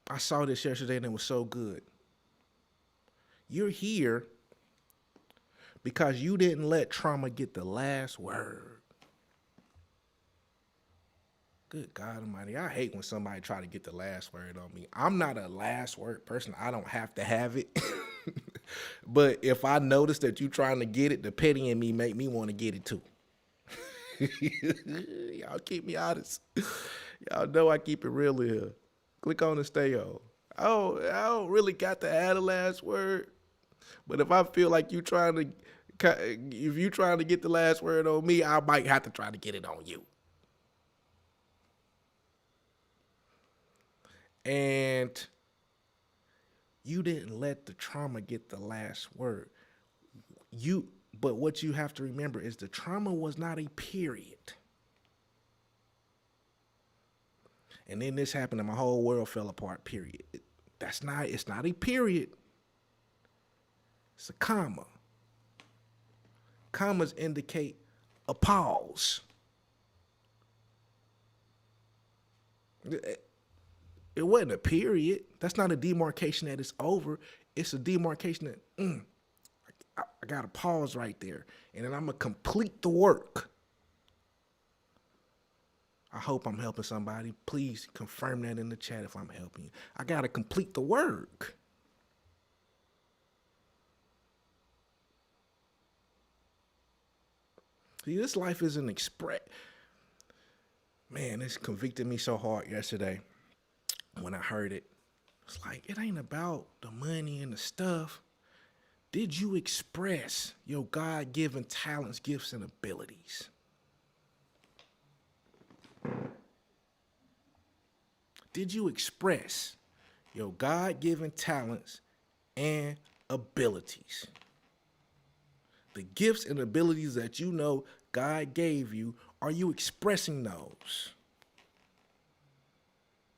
I saw this yesterday and it was so good. You're here because you didn't let trauma get the last word. Good God Almighty. I hate when somebody try to get the last word on me. I'm not a last word person. I don't have to have it. But if I notice that you trying to get it, the petty in me make me want to get it too. Y'all keep me honest. Y'all know I keep it real here. Click on and stay on. I don't really got to add a last word. But if I feel like if you trying to get the last word on me, I might have to try to get it on you. And you didn't let the trauma get the last word. But what you have to remember is the trauma was not a period. And then this happened and my whole world fell apart, period. It's not a period. It's a comma. Commas indicate a pause. It wasn't a period. That's not a demarcation that it's over. It's a demarcation that I got to pause right there. And then I'm going to complete the work. I hope I'm helping somebody. Please confirm that in the chat if I'm helping you. I got to complete the work. See, this life is an express. Man, this convicted me so hard yesterday when I heard it. It's like, it ain't about the money and the stuff. Did you express your God-given talents, gifts, and abilities? Did you express your God-given talents and abilities? The gifts and abilities that you know God gave you, are you expressing those?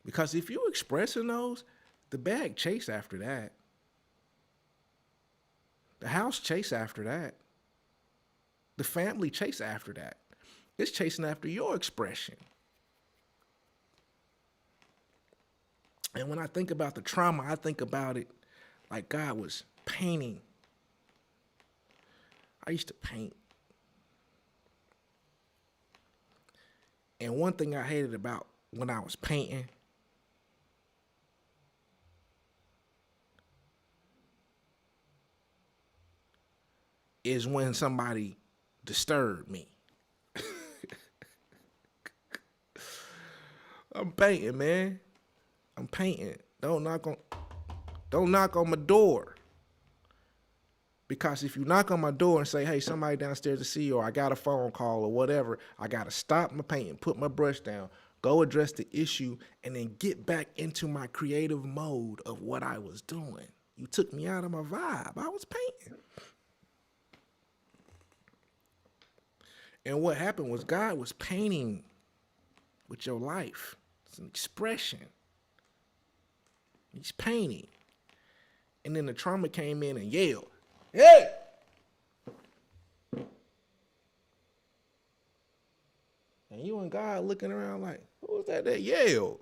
Because if you're expressing those, the bag chase after that. The house chase after that. The family chase after that. It's chasing after your expression. And when I think about the trauma, I think about it like God was painting. I used to paint. And one thing I hated about when I was painting is when somebody disturbed me. I'm painting, man. I'm painting. Don't knock on my door. Because if you knock on my door and say, hey, somebody downstairs to see you, or I got a phone call or whatever, I got to stop my painting, put my brush down, go address the issue, and then get back into my creative mode of what I was doing. You took me out of my vibe. I was painting. And what happened was God was painting with your life. It's an expression. He's painting. And then the trauma came in and yelled, hey! And you and God looking around like, who was that yelled?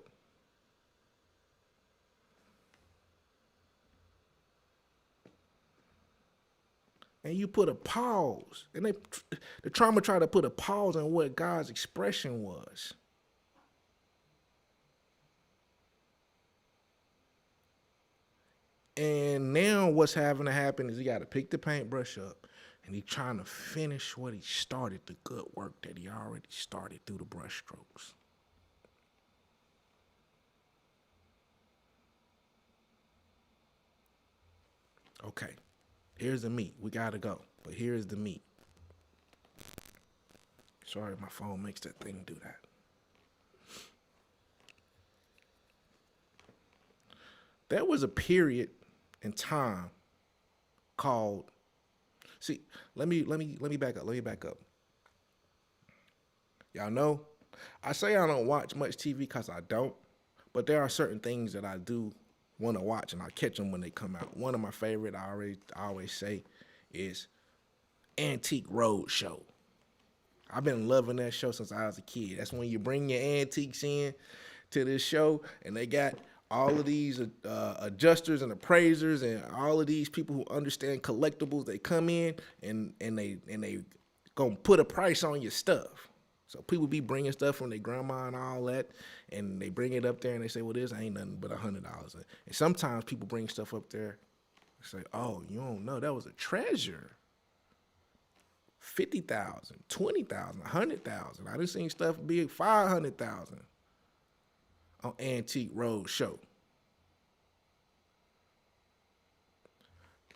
And you put a pause. And the trauma tried to put a pause on what God's expression was. And now what's having to happen is he got to pick the paintbrush up and he's trying to finish what he started, the good work that he already started through the brush strokes. Okay, here's the meat. We got to go, but here's the meat. Sorry, my phone makes that thing do that. There was a period in time called, see, let me back up. Let me back up. Y'all know, I say I don't watch much TV because I don't, but there are certain things that I do want to watch and I catch them when they come out. One of my favorite, I always say, is Antique Roadshow. I've been loving that show since I was a kid. That's when you bring your antiques in to this show and they got all of these adjusters and appraisers and all of these people who understand collectibles, they come in and they gonna put a price on your stuff. So people be bringing stuff from their grandma and all that, and they bring it up there and they say, "Well, this ain't nothing but $100." And sometimes people bring stuff up there and say, "Oh, you don't know that was a treasure. 50,000, 20,000, 100,000. I done seen stuff be 500,000 on Antique Roadshow."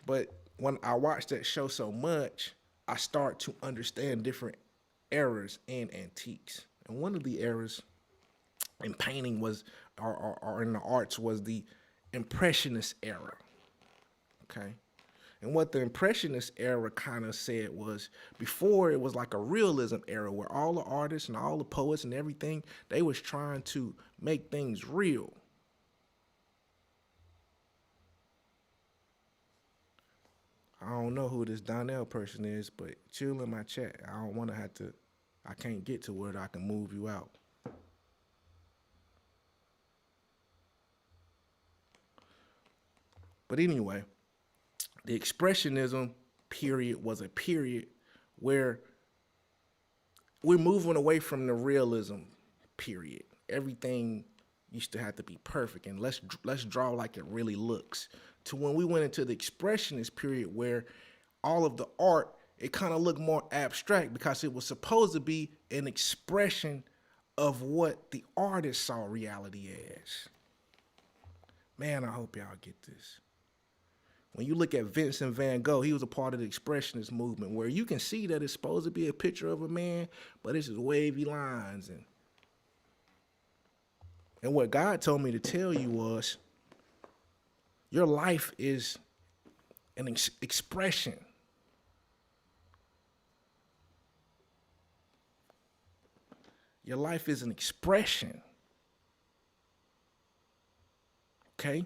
But when I watch that show so much, I start to understand different eras in antiques. And one of the eras in painting was, or in the arts, was the Impressionist era. Okay. And what the Impressionist era kind of said was, before it was like a realism era where all the artists and all the poets and everything, they was trying to make things real. I don't know who this Donnell person is, but chill in my chat. I don't want to have to, I can't get to where I can move you out. But anyway, the Expressionism period was a period where we're moving away from the realism period. Everything used to have to be perfect, and let's draw like it really looks. To when we went into the expressionist period, where all of the art, it kind of looked more abstract because it was supposed to be an expression of what the artist saw reality as. Man, I hope y'all get this. When you look at Vincent van Gogh, he was a part of the expressionist movement, where you can see that it's supposed to be a picture of a man, but it's just wavy lines. And what God told me to tell you was, your life is an expression. Your life is an expression. Okay?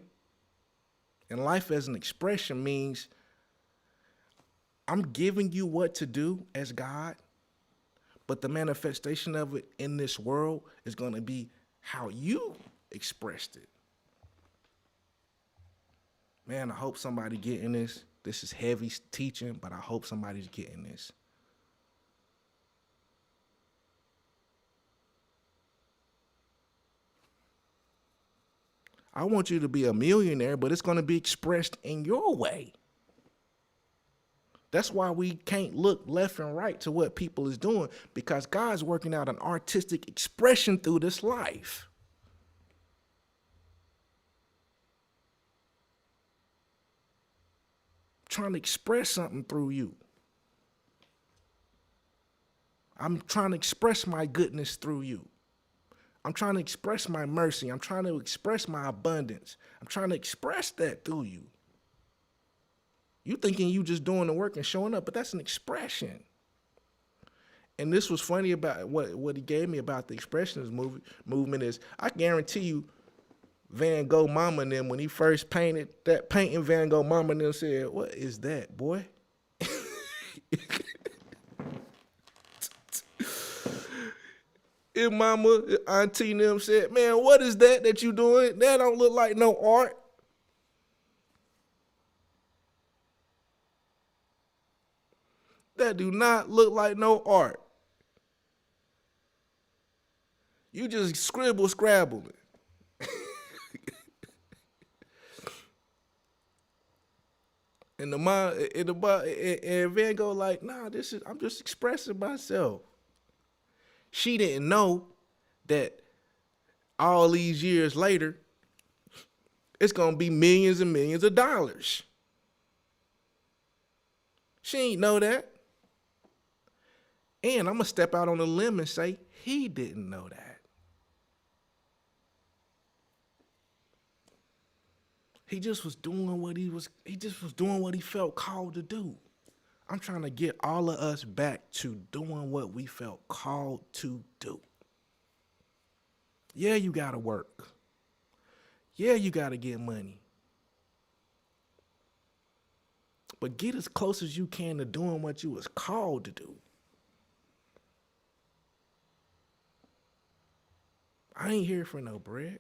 And life as an expression means I'm giving you what to do as God, but the manifestation of it in this world is going to be how you expressed it. Man, I hope somebody getting this. This is heavy teaching, but I hope somebody's getting this. I want you to be a millionaire, but it's going to be expressed in your way. That's why we can't look left and right to what people is doing, because God's working out an artistic expression through this life. Trying to express something through you. I'm trying to express my goodness through you. I'm trying to express my mercy. I'm trying to express my abundance. I'm trying to express that through you. You thinking you just doing the work and showing up, but that's an expression. And this was funny about what he gave me about the expressionist movement is, I guarantee you, Van Gogh mama and them, when he first painted that painting, Van Gogh mama and them said, "What is that, boy?" His mama, auntie and them said, "Man, what is that you doing? That don't look like no art." That do not look like no art. You just scrabbling. And the mom and Van Gogh like, "Nah, I'm just expressing myself." She didn't know that all these years later, it's gonna be millions and millions of dollars. She ain't know that. And I'm gonna step out on a limb and say he didn't know that. He just was doing what he felt called to do. I'm trying to get all of us back to doing what we felt called to do. Yeah, you gotta work. Yeah, you gotta get money. But get as close as you can to doing what you was called to do. I ain't here for no bread.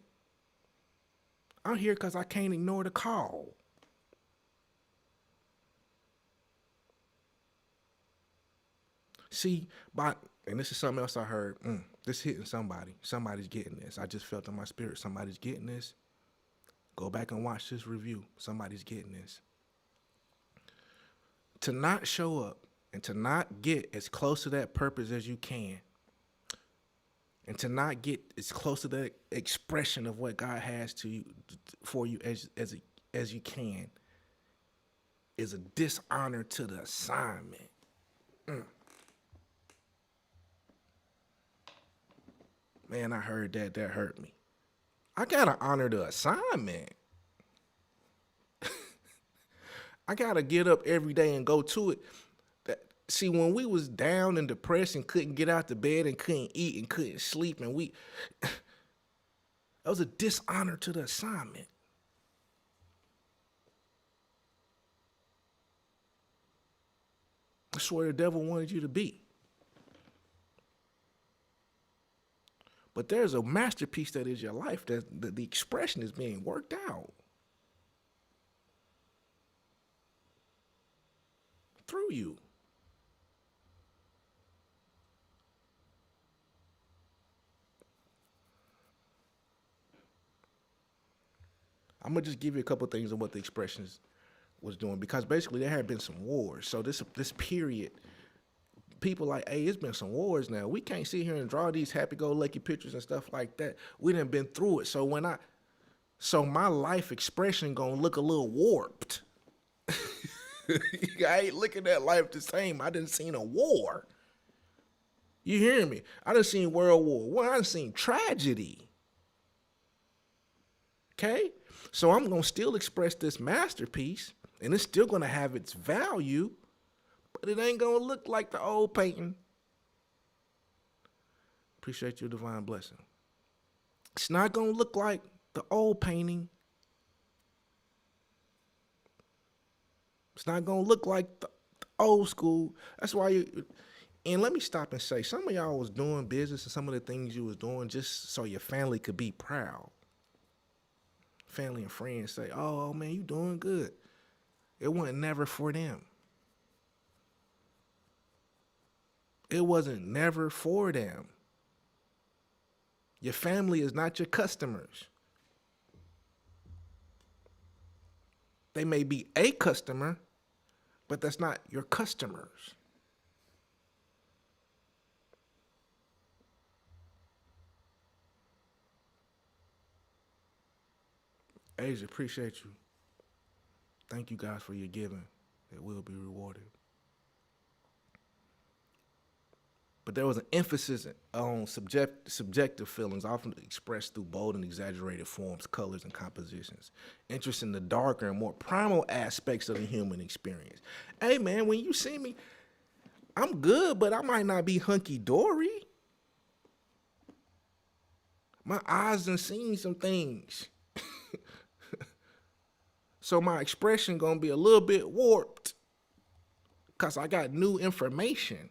I'm here because I can't ignore the call. See, and this is something else I heard. This hitting somebody. Somebody's getting this. I just felt in my spirit. Somebody's getting this. Go back and watch this review. Somebody's getting this. To not show up and to not get as close to that purpose as you can, and to not get as close to the expression of what God has to you for you as you can, is a dishonor to the assignment. Man, I heard that. That hurt me. I gotta honor the assignment. I gotta get up every day and go to it. See, when we was down and depressed and couldn't get out the bed and couldn't eat and couldn't sleep, and that was a dishonor to the assignment. That's where the devil wanted you to be. But there's a masterpiece that is your life, that the expression is being worked out through you. I'm going to just give you a couple of things on what the expressions was doing, because basically there had been some wars. So this period, people like, hey, it's been some wars now. We can't sit here and draw these happy-go-lucky pictures and stuff like that. We done been through it. So my life expression gonna look a little warped. I ain't looking at life the same. I done seen a war. You hear me? I done seen World War I. I done seen tragedy. Okay? So I'm gonna still express this masterpiece, and it's still gonna have its value, but it ain't gonna look like the old painting. Appreciate your divine blessing. It's not gonna look like the old painting. It's not gonna look like the old school. That's why and let me stop and say, some of y'all was doing business and some of the things you was doing just so your family could be proud. Family and friends say, oh man, you doing good. It wasn't never for them. It wasn't never for them. Your family is not your customers. They may be a customer, but that's not your customers. Asia, appreciate you. Thank you guys for your giving. It will be rewarded. But there was an emphasis on subjective feelings, often expressed through bold and exaggerated forms, colors, and compositions. Interest in the darker and more primal aspects of the human experience. Hey, man, when you see me, I'm good, but I might not be hunky-dory. My eyes done seen some things. So my expression gonna be a little bit warped because I got new information.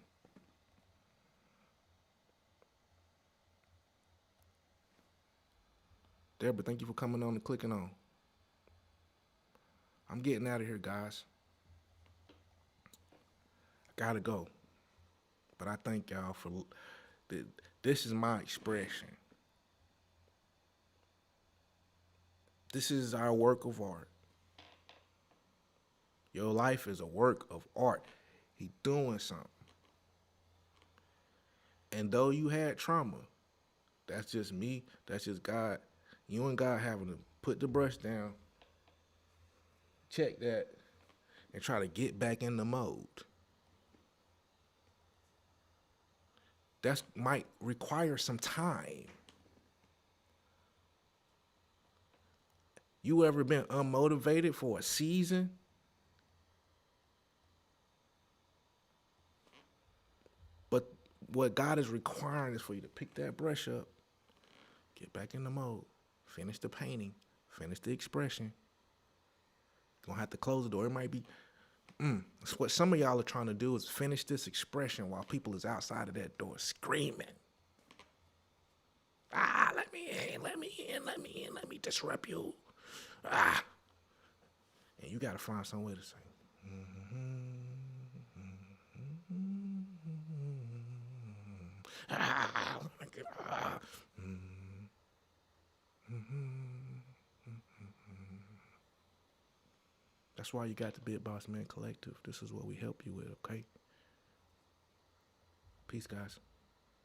Deborah, thank you for coming on and clicking on. I'm getting out of here, guys. I gotta go. But I thank y'all for this is my expression. This is our work of art. Your life is a work of art. He doing something. And though you had trauma, that's just me, that's just God. You and God having to put the brush down, check that, and try to get back in the mode. That might require some time. You ever been unmotivated for a season? But what God is requiring is for you to pick that brush up, get back in the mode, finish the painting, finish the expression. You're going to have to close the door. It might be, it's what some of y'all are trying to do is finish this expression while people is outside of that door screaming. Let me in, let me in, let me in, let me disrupt you. Ah. And you got to find some way to say. Ah. That's why you got the Big Boss Man Collective. This is what we help you with, okay? Peace, guys.